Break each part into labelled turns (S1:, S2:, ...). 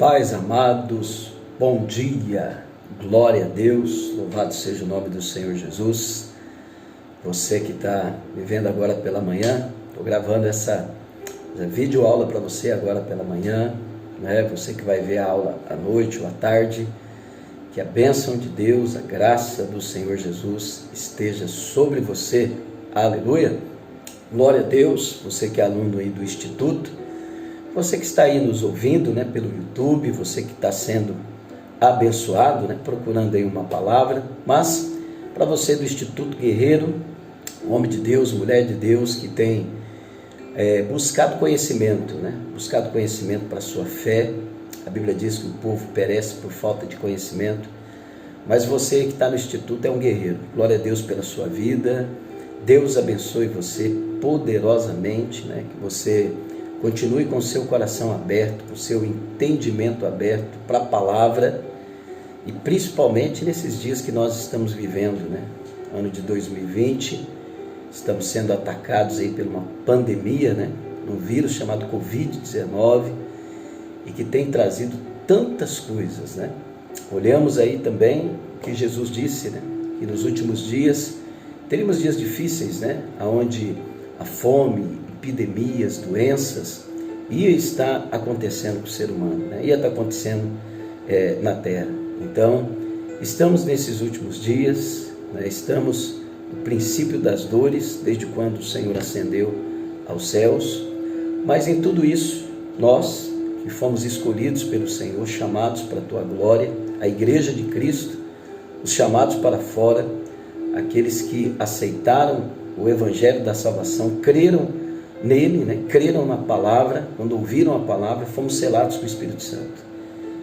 S1: Pais amados, bom dia, glória a Deus, louvado seja o nome do Senhor Jesus. Você que está me vendo agora pela manhã, estou gravando essa videoaula para você agora pela manhã, né? Você que vai ver a aula à noite ou à tarde, que a bênção de Deus, a graça do Senhor Jesus esteja sobre você, aleluia, glória a Deus. Você que é aluno aí do Instituto, você que está aí nos ouvindo, né, pelo YouTube, você que está sendo abençoado, né, procurando aí uma palavra, mas para você do Instituto Guerreiro, homem de Deus, mulher de Deus, que tem buscado conhecimento, né, buscado conhecimento para a sua fé. A Bíblia diz que o povo perece por falta de conhecimento, mas você que está no Instituto é um guerreiro. Glória a Deus pela sua vida, Deus abençoe você poderosamente, né, que você continue com o seu coração aberto, com o seu entendimento aberto para a palavra, e principalmente nesses dias que nós estamos vivendo, né? Ano de 2020, estamos sendo atacados aí por uma pandemia, né? Um vírus chamado Covid-19, e que tem trazido tantas coisas, né? Olhamos aí também o que Jesus disse, né? Que nos últimos dias teríamos dias difíceis, né? Onde a fome, epidemias, doenças, ia estar acontecendo com o ser humano, né? Ia estar acontecendo na Terra. Então, estamos nesses últimos dias, né? Estamos no princípio das dores, desde quando o Senhor ascendeu aos céus, mas em tudo isso, nós que fomos escolhidos pelo Senhor, chamados para a tua glória, a igreja de Cristo, os chamados para fora, aqueles que aceitaram o evangelho da salvação, creram nele, né? Creram na palavra, quando ouviram a palavra, fomos selados com o Espírito Santo.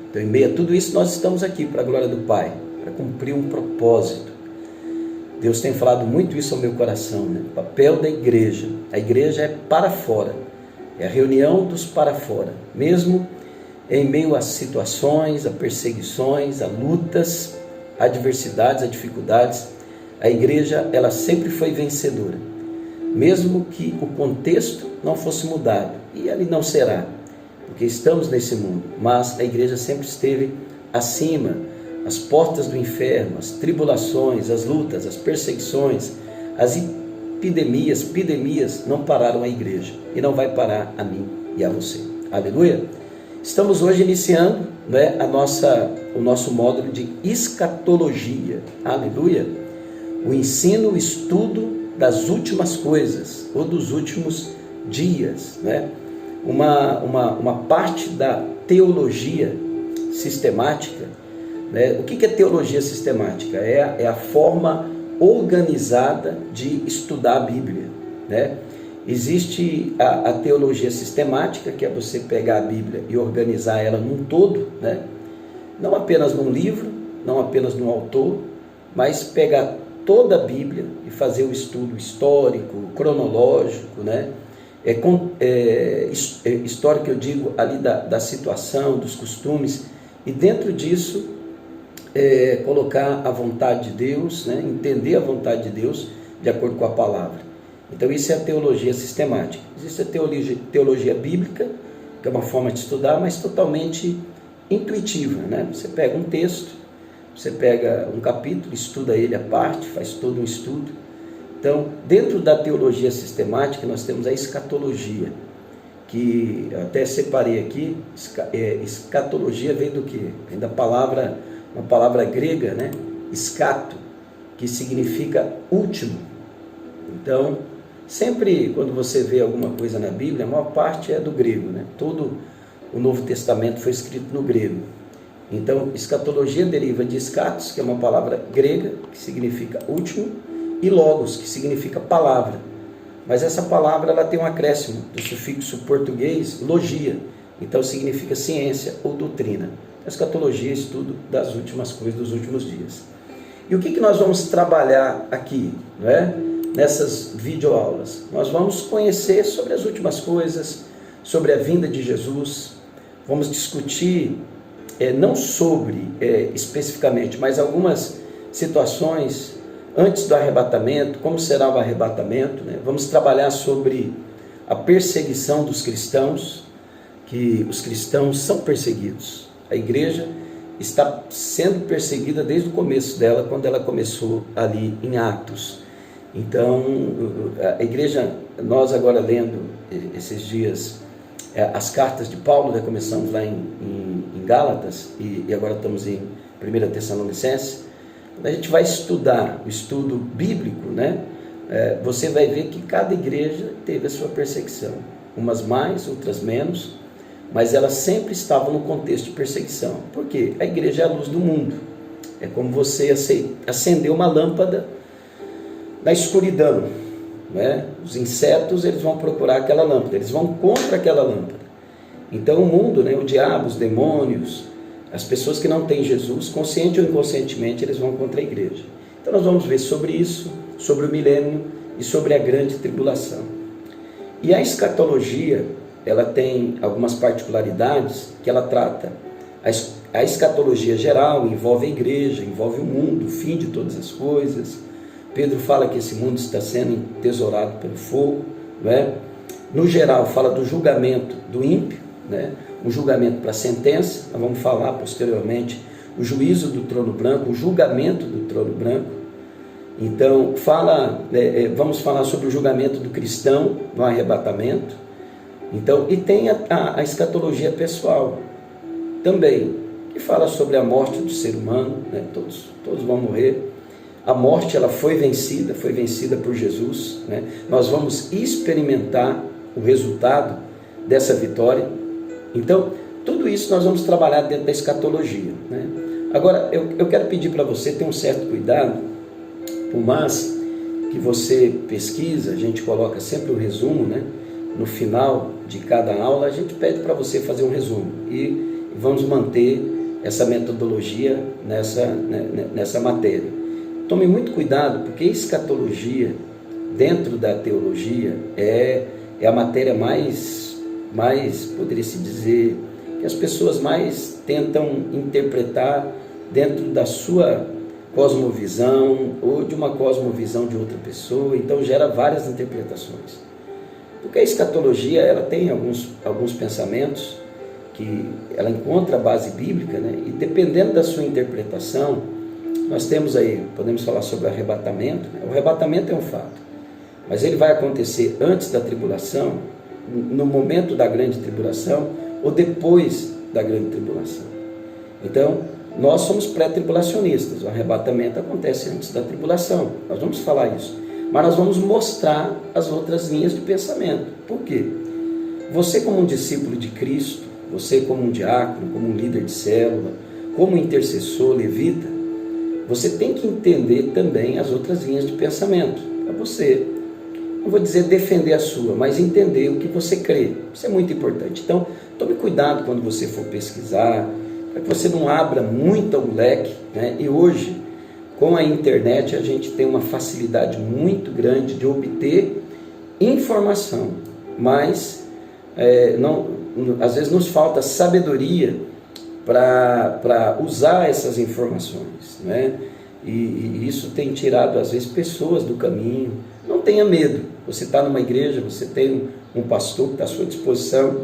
S1: Então, em meio a tudo isso, nós estamos aqui para a glória do Pai, para cumprir um propósito. Deus tem falado muito isso ao meu coração, né? O papel da igreja. A igreja é para fora, é a reunião dos para fora, mesmo em meio a situações, a perseguições, a lutas, a adversidades, a dificuldades. A igreja, ela sempre foi vencedora, mesmo que o contexto não fosse mudado, e ele não será, porque estamos nesse mundo, mas a igreja sempre esteve acima. As portas do inferno, as tribulações, as lutas, as perseguições, as epidemias não pararam a igreja, e não vai parar a mim e a você, aleluia. Estamos hoje iniciando, né, o nosso módulo de escatologia, aleluia, o ensino, o estudo das últimas coisas, ou dos últimos dias, né? Uma parte da teologia sistemática, né? O que é teologia sistemática? É a forma organizada de estudar a Bíblia, né? Existe a teologia sistemática, que é você pegar a Bíblia e organizar ela num todo, né? Não apenas num livro, não apenas num autor, mas pegar toda a Bíblia e fazer o estudo histórico, cronológico, né? Histórico, eu digo, ali da situação, dos costumes, e dentro disso colocar a vontade de Deus, né? Entender a vontade de Deus de acordo com a palavra. Então isso é a teologia sistemática. Existe a teologia bíblica, que é uma forma de estudar, mas totalmente intuitiva, né? Você pega um texto, você pega um capítulo, estuda ele à parte, faz todo um estudo. Então, dentro da teologia sistemática, nós temos a escatologia, que eu até separei aqui. Escatologia vem do quê? Vem da palavra, uma palavra grega, né? Escato, que significa último. Então, sempre quando você vê alguma coisa na Bíblia, a maior parte é do grego, né? Todo o Novo Testamento foi escrito no grego. Então, escatologia deriva de escatos, que é uma palavra grega, que significa último, e logos, que significa palavra. Mas essa palavra, ela tem um acréscimo do sufixo português, logia, então significa ciência ou doutrina. A escatologia é estudo das últimas coisas, dos últimos dias. E o que nós vamos trabalhar aqui, não é? Nessas videoaulas? Nós vamos conhecer sobre as últimas coisas, sobre a vinda de Jesus, vamos discutir não sobre especificamente, mas algumas situações antes do arrebatamento, como será o arrebatamento, né? Vamos trabalhar sobre a perseguição dos cristãos, que os cristãos são perseguidos. A igreja está sendo perseguida desde o começo dela, quando ela começou ali em Atos. Então, a igreja, nós agora lendo esses dias as cartas de Paulo, né, começamos lá em Gálatas e agora estamos em 1 Tessalonicenses. Quando a gente vai estudar o estudo bíblico, né, você vai ver que cada igreja teve a sua perseguição, umas mais, outras menos, mas elas sempre estavam no contexto de perseguição. Por quê? A igreja é a luz do mundo. É como você acender uma lâmpada na escuridão, né? Os insetos, eles vão procurar aquela lâmpada, eles vão contra aquela lâmpada. Então o mundo, né, o diabo, os demônios, as pessoas que não têm Jesus, consciente ou inconscientemente, eles vão contra a igreja. Então nós vamos ver sobre isso, sobre o milênio e sobre a grande tribulação. E a escatologia, ela tem algumas particularidades que ela trata. A escatologia geral envolve a igreja, envolve o mundo, o fim de todas as coisas. Pedro fala que esse mundo está sendo entesourado pelo fogo, não é? No geral, fala do julgamento do ímpio, né? Um julgamento para a sentença. Nós vamos falar posteriormente o juízo do trono branco, o julgamento do trono branco. Então, vamos falar sobre o julgamento do cristão no arrebatamento. Então, e tem a escatologia pessoal também, que fala sobre a morte do ser humano, né? Todos vão morrer. A morte, ela foi vencida por Jesus, né? Nós vamos experimentar o resultado dessa vitória. Então, tudo isso nós vamos trabalhar dentro da escatologia, né? Agora, eu quero pedir para você ter um certo cuidado, por mais que você pesquisa, a gente coloca sempre o resumo, né? No final de cada aula, a gente pede para você fazer um resumo e vamos manter essa metodologia nessa matéria. Tome muito cuidado, porque escatologia, dentro da teologia, é a matéria mais, poderia-se dizer, que as pessoas mais tentam interpretar dentro da sua cosmovisão ou de uma cosmovisão de outra pessoa, então gera várias interpretações. Porque a escatologia, ela tem alguns pensamentos que ela encontra a base bíblica, né? E dependendo da sua interpretação, nós temos aí, podemos falar sobre o arrebatamento, né? O arrebatamento é um fato, mas ele vai acontecer antes da tribulação, no momento da grande tribulação, ou depois da grande tribulação. Então, nós somos pré-tribulacionistas, o arrebatamento acontece antes da tribulação, nós vamos falar isso, mas nós vamos mostrar as outras linhas de pensamento. Por quê? Você como um discípulo de Cristo, você como um diácono, como um líder de célula, como um intercessor, levita, você tem que entender também as outras linhas de pensamento, para você, não vou dizer defender a sua, mas entender o que você crê. Isso é muito importante. Então, tome cuidado quando você for pesquisar, para que você não abra muito o leque, né? E hoje, com a internet, a gente tem uma facilidade muito grande de obter informação, mas às vezes nos falta sabedoria para usar essas informações, né? E isso tem tirado às vezes pessoas do caminho. Não tenha medo, você está numa igreja, você tem um pastor que está à sua disposição.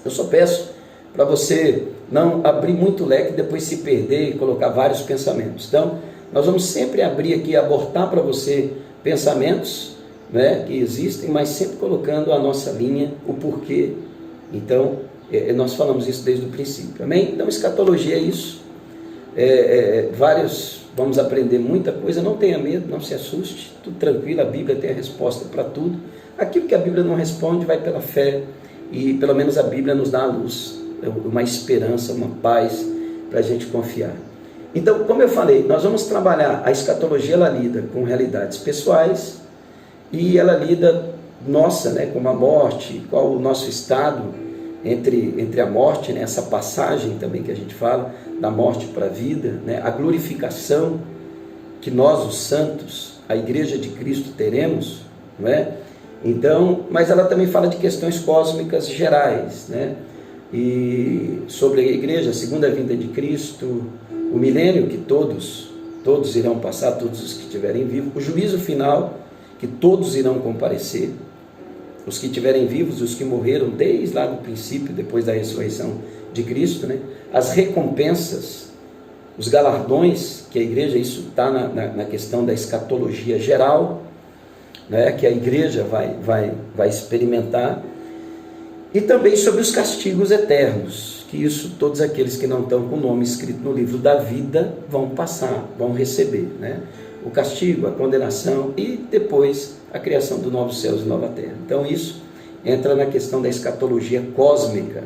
S1: Eu só peço para você não abrir muito leque e depois se perder e colocar vários pensamentos. Então, nós vamos sempre abrir aqui, abortar para você pensamentos, né, que existem, mas sempre colocando a nossa linha, o porquê. Então, nós falamos isso desde o princípio, amém? Então, escatologia é isso. Vamos aprender muita coisa, não tenha medo, não se assuste, tudo tranquilo, a Bíblia tem a resposta para tudo. Aquilo que a Bíblia não responde vai pela fé, e pelo menos a Bíblia nos dá a luz, uma esperança, uma paz para a gente confiar. Então, como eu falei, nós vamos trabalhar, a escatologia ela lida com realidades pessoais e ela lida, né, com a morte, qual o nosso estado entre a morte, né, essa passagem também que a gente fala, da morte para a vida, né, a glorificação que nós, os santos, a igreja de Cristo teremos, não é? Então, mas ela também fala de questões cósmicas gerais, né? E sobre a igreja, a segunda vinda de Cristo, o milênio que todos irão passar, todos os que estiverem vivos, o juízo final, que todos irão comparecer, os que estiverem vivos e os que morreram desde lá do princípio, depois da ressurreição de Cristo, né? As recompensas, os galardões que a igreja, isso está na questão da escatologia geral, né? Que a igreja vai experimentar, e também sobre os castigos eternos, que isso todos aqueles que não estão com o nome escrito no livro da vida vão passar, vão receber, né? O castigo, a condenação e depois a criação dos novos céus e nova terra. Então isso entra na questão da escatologia cósmica,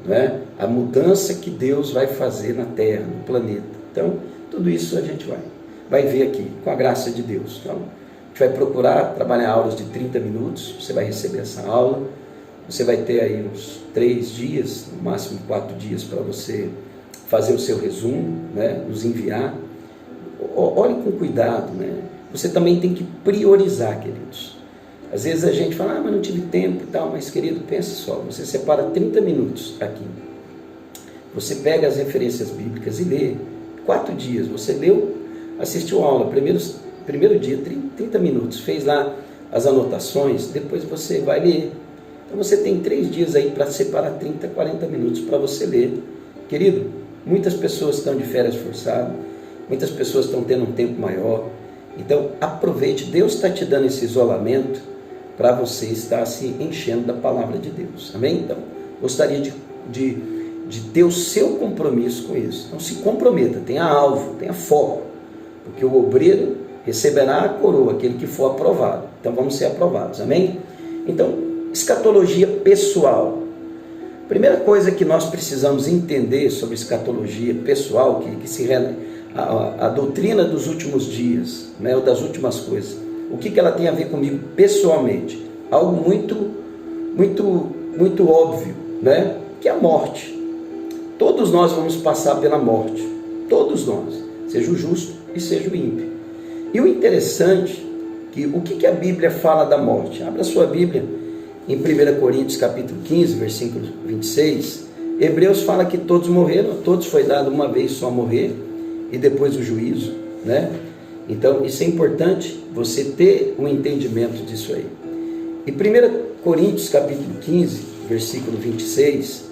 S1: né? A mudança que Deus vai fazer na terra, no planeta. Então tudo isso a gente vai ver aqui, com a graça de Deus. Então a gente vai procurar trabalhar aulas de 30 minutos, você vai receber essa aula, você vai ter aí uns 3 dias, no máximo 4 dias para você fazer o seu resumo, né? Nos enviar. Olhe com cuidado, né? Você também tem que priorizar, queridos. Às vezes a gente fala, mas não tive tempo e tal, mas querido, pensa só, você separa 30 minutos aqui, você pega as referências bíblicas e lê, 4 dias, você leu, assistiu a aula, primeiro dia, 30 minutos, fez lá as anotações, depois você vai ler. Então você tem 3 dias aí para separar 30, 40 minutos para você ler. Querido, muitas pessoas estão de férias forçadas, muitas pessoas estão tendo um tempo maior. Então aproveite, Deus está te dando esse isolamento para você estar se enchendo da palavra de Deus. Amém? Então, gostaria de ter o seu compromisso com isso. Então se comprometa, tenha alvo, tenha foco, porque o obreiro receberá a coroa, aquele que for aprovado. Então vamos ser aprovados. Amém? Então, escatologia pessoal. Primeira coisa que nós precisamos entender sobre escatologia pessoal, a doutrina dos últimos dias, né, ou das últimas coisas, o que ela tem a ver comigo pessoalmente? Algo muito óbvio, né, que é a morte. Todos nós vamos passar pela morte, todos nós, seja o justo e seja o ímpio. E o interessante, o que a Bíblia fala da morte? Abra sua Bíblia em 1 Coríntios capítulo 15, versículo 26, Hebreus fala que todos morreram, todos foi dado uma vez só morrer, e depois o juízo, né? Então isso é importante, você ter um entendimento disso aí. Em 1 Coríntios capítulo 15, versículo 26,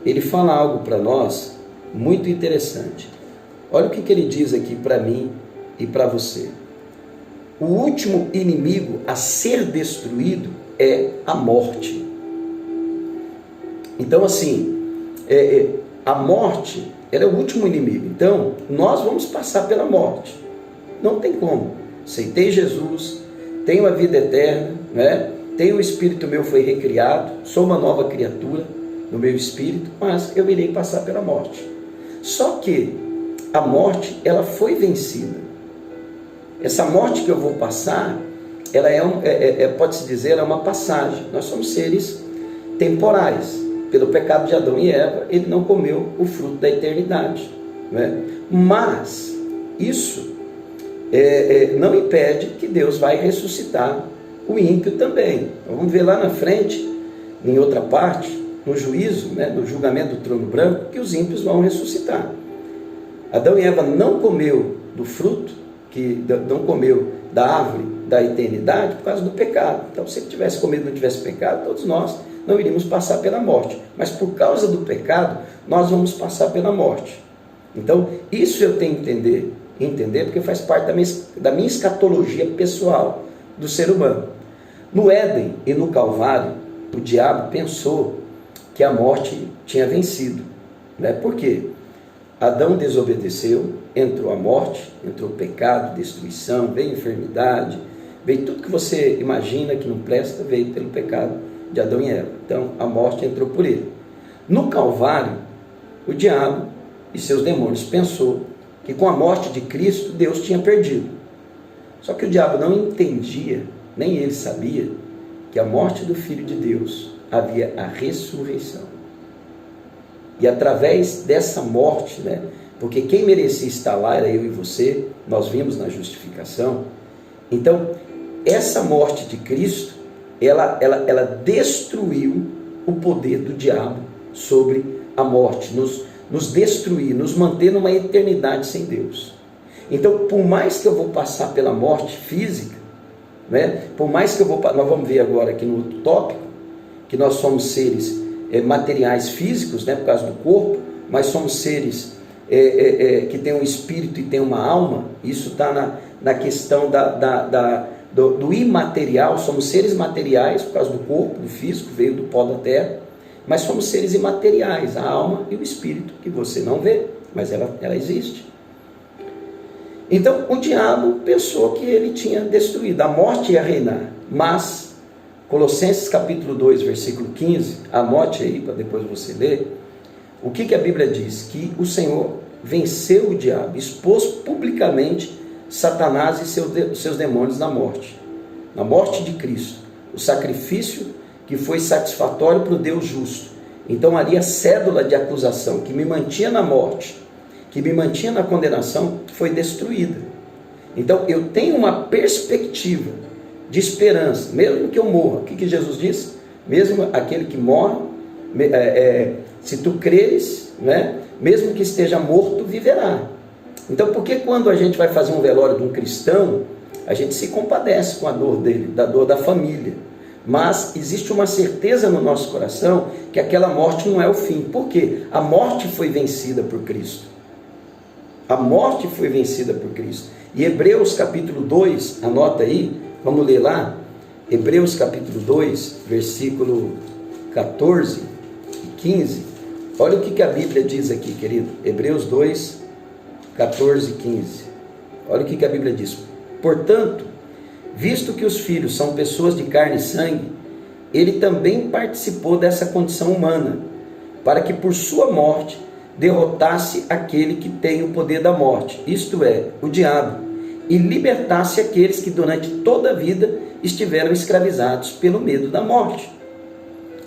S1: ele fala algo para nós muito interessante. Olha o que ele diz aqui para mim e para você. O último inimigo a ser destruído é a morte. Então assim, a morte, ela é o último inimigo. Então nós vamos passar pela morte, não tem como. Aceitei Jesus, tenho a vida eterna, né? Tenho o espírito meu, foi recriado, sou uma nova criatura no meu espírito, mas eu irei passar pela morte. Só que a morte, ela foi vencida. Essa morte que eu vou passar, ela pode-se dizer, ela é uma passagem. Nós somos seres temporais. Pelo pecado de Adão e Eva, ele não comeu o fruto da eternidade, né? Mas isso não impede que Deus vai ressuscitar o ímpio também. Então, vamos ver lá na frente, em outra parte, no juízo, né, no julgamento do trono branco, que os ímpios vão ressuscitar. Adão e Eva não comeu do fruto, não comeu da árvore da eternidade por causa do pecado. Então, se ele tivesse comido e não tivesse pecado, todos nós não iríamos passar pela morte. Mas por causa do pecado, nós vamos passar pela morte. Então, isso eu tenho que entender, porque faz parte da minha escatologia pessoal do ser humano. No Éden e no Calvário, o diabo pensou que a morte tinha vencido, né? Por quê? Adão desobedeceu, entrou a morte, entrou o pecado, destruição, veio enfermidade, veio tudo que você imagina que não presta, veio pelo pecado de Adão e Eva. Então a morte entrou por ele. No Calvário, o diabo e seus demônios pensou que com a morte de Cristo Deus tinha perdido. Só que o diabo não entendia, nem ele sabia, que a morte do Filho de Deus havia a ressurreição. E através dessa morte, né, porque quem merecia estar lá era eu e você, nós vimos na justificação. Então, essa morte de Cristo, ela destruiu o poder do diabo sobre a morte, nos destruir, nos manter numa eternidade sem Deus. Então, por mais que eu vou passar pela morte física, né? Por mais que nós vamos ver agora aqui no outro tópico, que nós somos seres materiais físicos, né, por causa do corpo, mas somos seres que têm um espírito e têm uma alma. Isso está na questão do imaterial. Somos seres materiais por causa do corpo, do físico, veio do pó da terra, mas somos seres imateriais, a alma e o espírito, que você não vê, mas ela existe. Então o diabo pensou que ele tinha destruído, a morte ia reinar, mas Colossenses capítulo 2, versículo 15, anote aí para depois você ler, o que a Bíblia diz? Que o Senhor venceu o diabo, expôs publicamente Satanás e seus demônios na morte de Cristo, o sacrifício que foi satisfatório para o Deus justo. Então ali a cédula de acusação que me mantinha na morte, que me mantinha na condenação, foi destruída. Então eu tenho uma perspectiva de esperança, mesmo que eu morra. O que Jesus disse? Mesmo aquele que morre, se tu creres, né, mesmo que esteja morto, viverá. Então por que quando a gente vai fazer um velório de um cristão, a gente se compadece com a dor dele, da dor da família? Mas existe uma certeza no nosso coração que aquela morte não é o fim. Por quê? A morte foi vencida por Cristo. A morte foi vencida por Cristo. E Hebreus capítulo 2, anota aí, vamos ler lá. Hebreus capítulo 2, versículo 14 e 15. Olha o que a Bíblia diz aqui, querido. Hebreus 2, 14 e 15. Olha o que a Bíblia diz. Portanto, visto que os filhos são pessoas de carne e sangue, ele também participou dessa condição humana, para que por sua morte derrotasse aquele que tem o poder da morte, isto é, o diabo, e libertasse aqueles que durante toda a vida estiveram escravizados pelo medo da morte.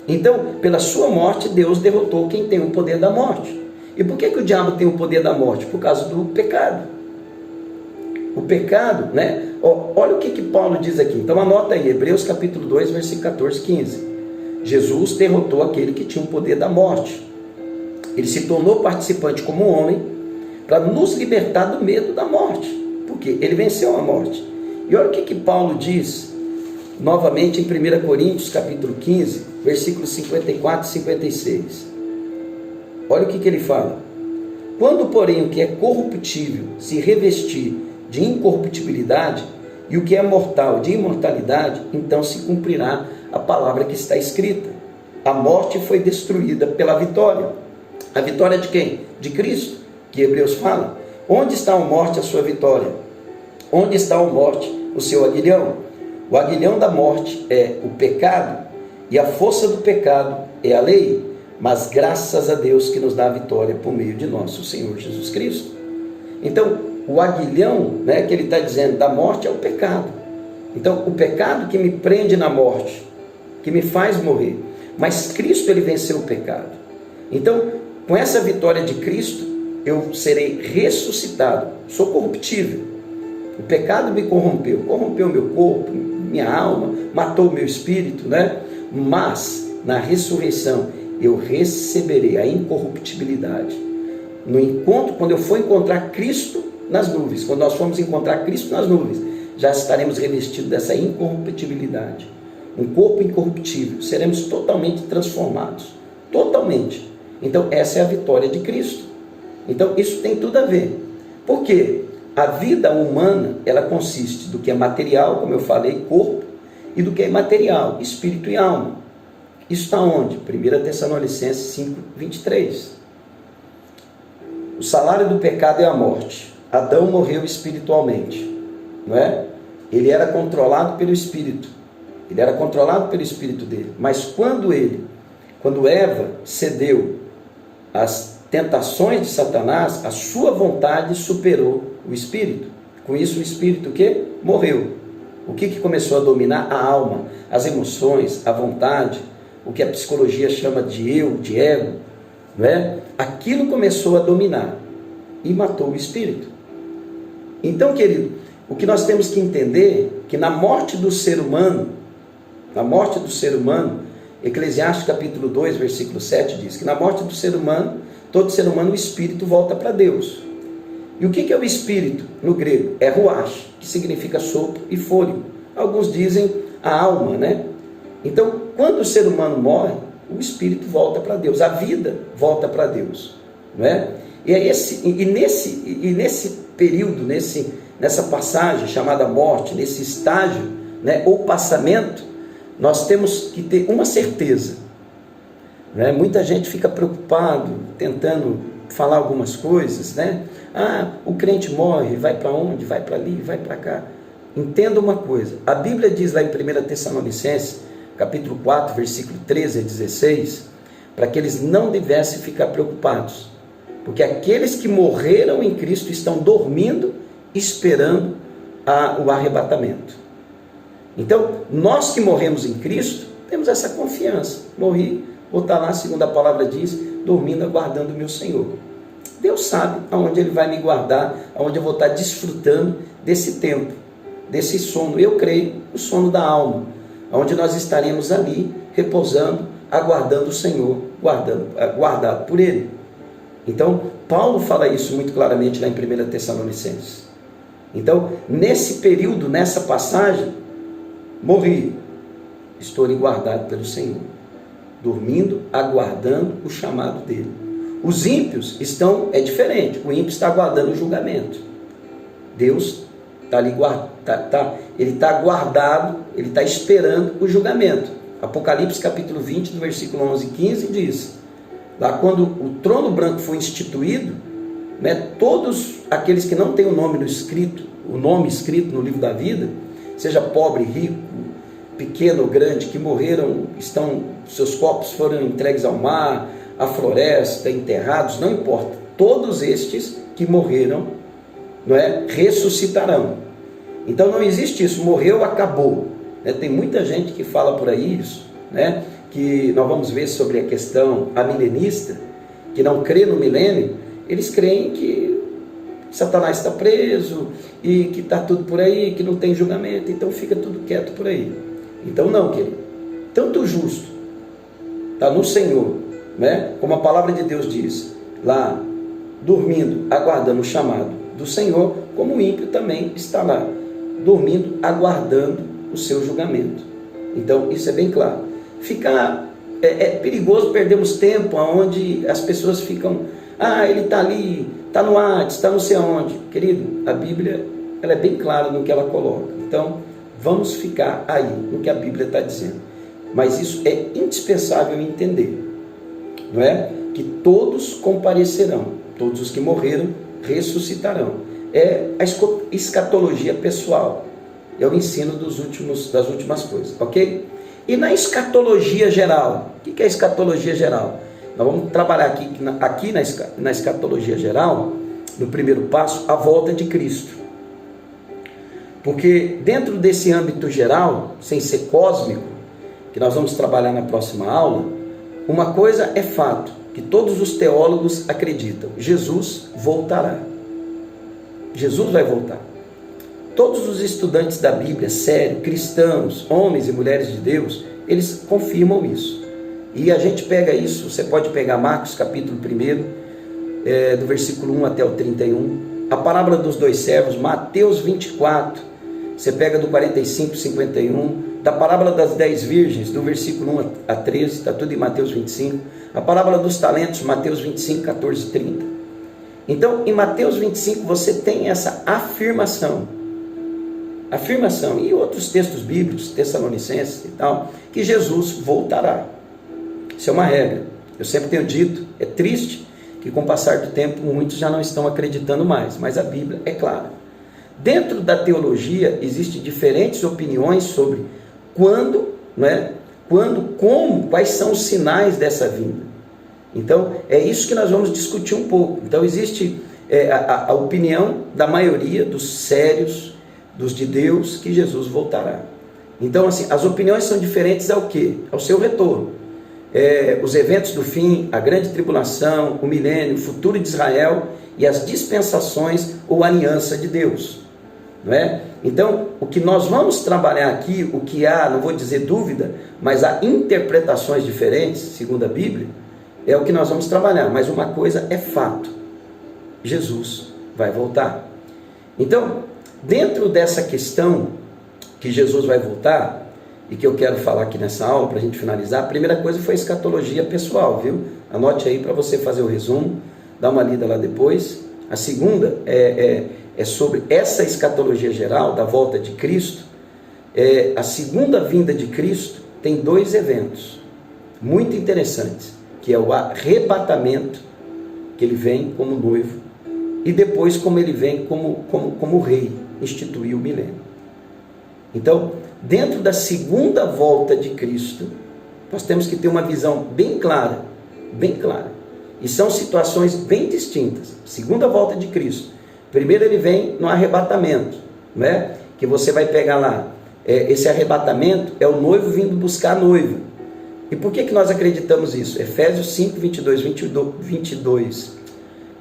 S1: Então, pela sua morte, Deus derrotou quem tem o poder da morte. E por que o diabo tem o poder da morte? Por causa do pecado. O pecado, né? Olha o que Paulo diz aqui. Então anota aí, Hebreus capítulo 2, versículo 14 e 15. Jesus derrotou aquele que tinha o poder da morte. Ele se tornou participante como homem para nos libertar do medo da morte. Porque ele venceu a morte. E olha o que Paulo diz novamente em 1 Coríntios capítulo 15, versículos 54 e 56. Olha o que ele fala. Quando, porém, o que é corruptível se revestir de incorruptibilidade, e o que é mortal de imortalidade, então se cumprirá a palavra que está escrita. A morte foi destruída pela vitória. A vitória de quem? De Cristo, que Hebreus fala. Onde está a morte, a sua vitória? Onde está a morte, o seu aguilhão? O aguilhão da morte é o pecado, e a força do pecado é a lei, mas graças a Deus que nos dá a vitória por meio de nosso Senhor Jesus Cristo. Então, o aguilhão, né, que ele está dizendo da morte é o pecado. Então, o pecado que me prende na morte, que me faz morrer. Mas Cristo, ele venceu o pecado. Então, com essa vitória de Cristo, eu serei ressuscitado. Sou corruptível. O pecado me corrompeu meu corpo, minha alma, matou meu espírito, né? Mas, na ressurreição, eu receberei a incorruptibilidade. No encontro, quando eu for encontrar Cristo nas nuvens, quando nós formos encontrar Cristo nas nuvens, já estaremos revestidos dessa incorruptibilidade. Um corpo incorruptível, seremos totalmente transformados. Totalmente. Então, essa é a vitória de Cristo. Então, isso tem tudo a ver. Por quê? A vida humana, ela consiste do que é material, como eu falei, corpo, e do que é imaterial, espírito e alma. Isso está onde? 1 Tessalonicenses 5, 23. O salário do pecado é a morte. Adão morreu espiritualmente, não é? Ele era controlado pelo espírito. Ele era controlado pelo espírito dele. Mas quando Eva cedeu às tentações de Satanás, a sua vontade superou o espírito. Com isso o espírito o quê? Morreu. O que começou a dominar? A alma, as emoções, a vontade, o que a psicologia chama de eu, de ego, não é? Aquilo começou a dominar e matou o espírito. Então, querido, o que nós temos que entender é que na morte do ser humano, Eclesiastes capítulo 2, versículo 7 diz que na morte do ser humano, todo ser humano, o espírito volta para Deus. E o que é o espírito no grego? É ruach, que significa sopro e fôlego. alguns dizem a alma, né? Então, quando o ser humano morre, o espírito volta para Deus, a vida volta para Deus, não é? Nesse período, nessa passagem chamada morte, nesse estágio, né, ou passamento, nós temos que ter uma certeza, né? Muita gente fica preocupado, tentando falar algumas coisas, né? O crente morre, vai para onde? Vai para ali, vai para cá. Entenda uma coisa, a Bíblia diz lá em 1 Tessalonicenses, capítulo 4, versículo 13 a 16, para que eles não devessem ficar preocupados, porque aqueles que morreram em Cristo estão dormindo, esperando o arrebatamento. Então, nós que morremos em Cristo, temos essa confiança. Morri, vou estar lá, segundo a palavra diz, dormindo, aguardando o meu Senhor. Deus sabe aonde Ele vai me guardar, aonde eu vou estar desfrutando desse tempo, desse sono. Eu creio no sono da alma, onde nós estaremos ali, repousando, aguardando o Senhor, guardado por Ele. Então, Paulo fala isso muito claramente lá em 1 Tessalonicenses. Então, nesse período, nessa passagem, morri, estou ali guardado pelo Senhor, dormindo, aguardando o chamado dEle. Os ímpios é diferente, o ímpio está aguardando o julgamento. Deus está ali, ele está guardado, ele está esperando o julgamento. Apocalipse capítulo 20, do versículo 11 e 15 diz, lá quando o trono branco foi instituído, né, todos aqueles que não têm o nome escrito no livro da vida, seja pobre, rico, pequeno ou grande, que morreram, seus corpos foram entregues ao mar, à floresta, enterrados, não importa, todos estes que morreram, não é, ressuscitarão. Então não existe isso, morreu, acabou, né? Tem muita gente que fala por aí isso, né? Que nós vamos ver sobre a questão amilenista, que não crê no milênio. Eles creem que Satanás está preso e que está tudo por aí, que não tem julgamento, então fica tudo quieto por aí. Então não, querido, tanto o justo está no Senhor, né? Como a palavra de Deus diz, lá dormindo, aguardando o chamado do Senhor, como o ímpio também está lá, dormindo, aguardando o seu julgamento. Então isso é bem claro. É perigoso perdermos tempo onde as pessoas ficam, ele está ali, está no Hades, está não sei aonde. Querido, a Bíblia ela é bem clara no que ela coloca. Então vamos ficar aí no que a Bíblia está dizendo. Mas isso é indispensável entender, não é? Que todos comparecerão, todos os que morreram ressuscitarão. É a escatologia pessoal, é o ensino das últimas coisas, ok? E na escatologia geral, o que é a escatologia geral? Nós vamos trabalhar aqui na escatologia geral, no primeiro passo, a volta de Cristo. Porque dentro desse âmbito geral, sem ser cósmico, que nós vamos trabalhar na próxima aula, uma coisa é fato, que todos os teólogos acreditam, Jesus voltará. Jesus vai voltar. Todos os estudantes da Bíblia, sério, cristãos, homens e mulheres de Deus, eles confirmam isso. E a gente pega isso, você pode pegar Marcos capítulo 1, do versículo 1 até o 31, a parábola dos dois servos, Mateus 24, você pega do 45, 51, da parábola das 10 virgens, do versículo 1 a 13, está tudo em Mateus 25, a parábola dos talentos, Mateus 25, 14 e 30. Então, em Mateus 25, você tem essa afirmação, e outros textos bíblicos, Tessalonicenses e tal, que Jesus voltará. Isso é uma regra. Eu sempre tenho dito, é triste que com o passar do tempo muitos já não estão acreditando mais, mas a Bíblia é clara. Dentro da teologia existem diferentes opiniões sobre quando, né? Como, quais são os sinais dessa vinda. Então, é isso que nós vamos discutir um pouco. Então, existe a opinião da maioria dos sérios, dos de Deus, que Jesus voltará. Então, assim, as opiniões são diferentes ao quê? Ao seu retorno. Os eventos do fim, a grande tribulação, o milênio, o futuro de Israel e as dispensações ou aliança de Deus. Não é? Então, o que nós vamos trabalhar aqui, o que há, não vou dizer dúvida, mas há interpretações diferentes, segundo a Bíblia, é o que nós vamos trabalhar. Mas uma coisa é fato, Jesus vai voltar. Então, dentro dessa questão, que Jesus vai voltar, e que eu quero falar aqui nessa aula, para a gente finalizar, a primeira coisa foi a escatologia pessoal, viu? Anote aí para você fazer o resumo, dá uma lida lá depois. A segunda é sobre essa escatologia geral, da volta de Cristo. A segunda vinda de Cristo tem dois eventos muito interessantes, que é o arrebatamento, que ele vem como noivo, e depois como ele vem como rei, instituir o milênio. Então, dentro da segunda volta de Cristo, nós temos que ter uma visão bem clara, e são situações bem distintas. Segunda volta de Cristo, primeiro ele vem no arrebatamento, né? Que você vai pegar lá, esse arrebatamento é o noivo vindo buscar a noiva. E por que nós acreditamos isso? Efésios 5, 22.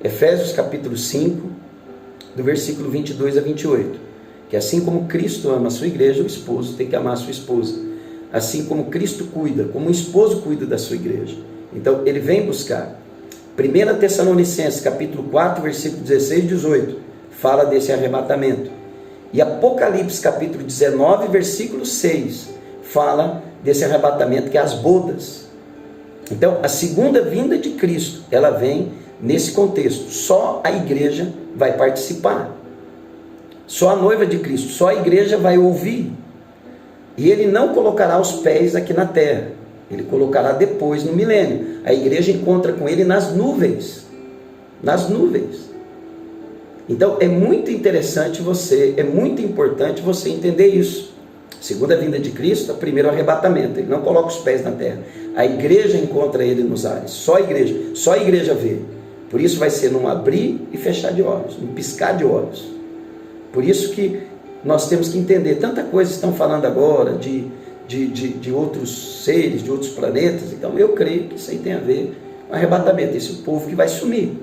S1: Efésios capítulo 5, do versículo 22 a 28. Que assim como Cristo ama a sua igreja, o esposo tem que amar a sua esposa. Assim como Cristo cuida, como o esposo cuida da sua igreja. Então, ele vem buscar. 1 Tessalonicenses, capítulo 4, versículo 16 e 18, fala desse arrebatamento. E Apocalipse, capítulo 19, versículo 6, fala desse arrebatamento, que é as bodas. Então, a segunda vinda de Cristo, ela vem nesse contexto. Só a igreja vai participar. Só a noiva de Cristo, só a igreja vai ouvir. E ele não colocará os pés aqui na terra. Ele colocará depois no milênio. A igreja encontra com ele nas nuvens. Nas nuvens. Então é muito interessante é muito importante você entender isso. Segunda vinda de Cristo, primeiro arrebatamento. Ele não coloca os pés na terra. A igreja encontra ele nos ares. Só a igreja vê. Por isso vai ser num abrir e fechar de olhos, num piscar de olhos. Por isso que nós temos que entender, tanta coisa estão falando agora de outros seres, de outros planetas. Então eu creio que isso aí tem a ver com arrebatamento, esse povo que vai sumir.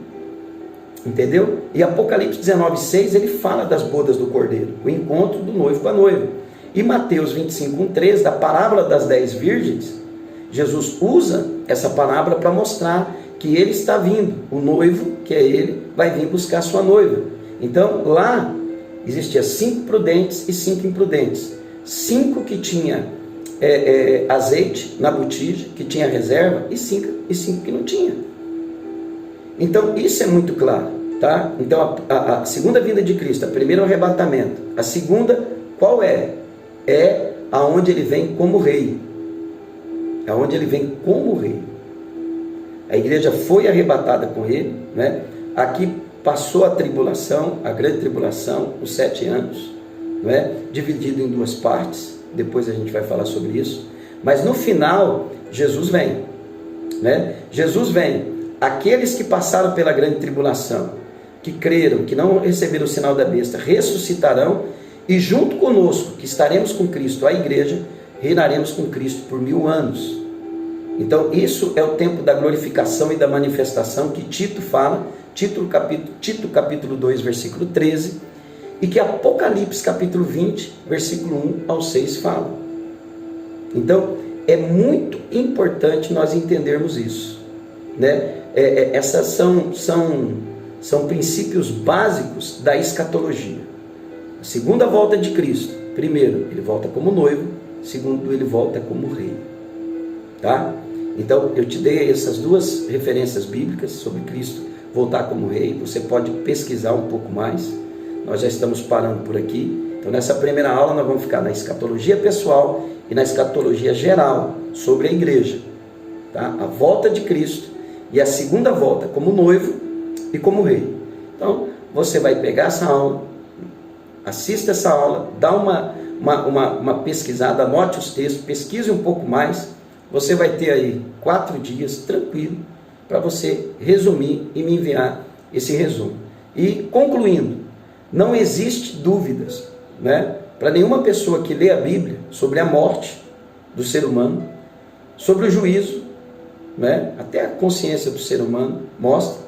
S1: Entendeu? E Apocalipse 19,6 ele fala das bodas do Cordeiro, o encontro do noivo com a noiva. E Mateus 25,13, da parábola das 10 virgens, Jesus usa essa parábola para mostrar que ele está vindo, o noivo, que é ele, vai vir buscar a sua noiva. Então lá existia 5 prudentes e 5 imprudentes. 5 que tinha azeite na botija, que tinha reserva, e 5 que não tinha. Então isso é muito claro, tá? Então a segunda vinda de Cristo, a primeira é o arrebatamento. A segunda, qual é? É aonde ele vem como rei. Aonde ele vem como rei. A igreja foi arrebatada com ele, né? Aqui passou a tribulação, a grande tribulação, os 7 anos, não é? Dividido em 2 partes, depois a gente vai falar sobre isso, mas no final, Jesus vem, né? Jesus vem, aqueles que passaram pela grande tribulação, que creram, que não receberam o sinal da besta, ressuscitarão, e junto conosco, que estaremos com Cristo, a igreja, reinaremos com Cristo por 1000 anos. Então isso é o tempo da glorificação e da manifestação que Tito fala, Tito capítulo 2, versículo 13, e que Apocalipse capítulo 20, versículo 1 ao 6 fala. Então, é muito importante nós entendermos isso, né? Essas são princípios básicos da escatologia. A segunda volta de Cristo, primeiro, ele volta como noivo, segundo, ele volta como rei. Tá? Então, eu te dei essas 2 referências bíblicas sobre Cristo voltar como rei. Você pode pesquisar um pouco mais. Nós já estamos parando por aqui. Então, nessa primeira aula, nós vamos ficar na escatologia pessoal e na escatologia geral sobre a igreja. Tá? A volta de Cristo e a segunda volta como noivo e como rei. Então, você vai pegar essa aula, assista essa aula, dá uma pesquisada, anote os textos, pesquise um pouco mais. Você vai ter aí 4 dias tranquilo para você resumir e me enviar esse resumo. E concluindo, não existe dúvidas, né, para nenhuma pessoa que lê a Bíblia sobre a morte do ser humano, sobre o juízo, né, até a consciência do ser humano mostra,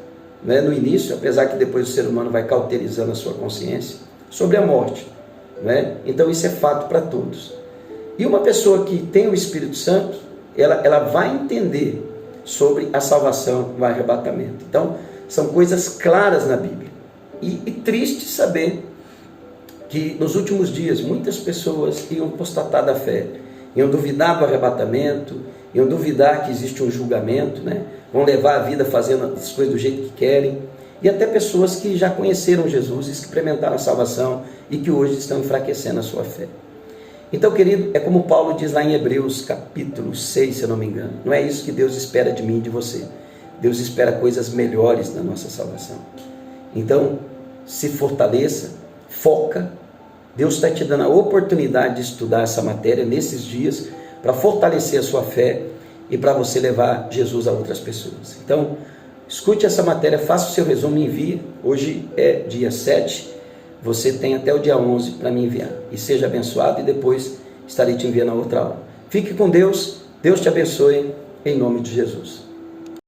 S1: né, no início, apesar que depois o ser humano vai cauterizando a sua consciência, sobre a morte, né? Então isso é fato para todos. E uma pessoa que tem o Espírito Santo, ela vai entender sobre a salvação e o arrebatamento. Então, são coisas claras na Bíblia. E triste saber que nos últimos dias muitas pessoas iam apostatar da fé, iam duvidar do arrebatamento, iam duvidar que existe um julgamento, né? Vão levar a vida fazendo as coisas do jeito que querem, e até pessoas que já conheceram Jesus, experimentaram a salvação e que hoje estão enfraquecendo a sua fé. Então, querido, é como Paulo diz lá em Hebreus capítulo 6, se eu não me engano, não é isso que Deus espera de mim e de você. Deus espera coisas melhores da nossa salvação. Então, se fortaleça, foca. Deus está te dando a oportunidade de estudar essa matéria nesses dias para fortalecer a sua fé e para você levar Jesus a outras pessoas. Então, escute essa matéria, faça o seu resumo e envie. Hoje é dia 7, você tem até o dia 11 para me enviar. E seja abençoado, e depois estarei te enviando a outra aula. Fique com Deus, Deus te abençoe, em nome de Jesus.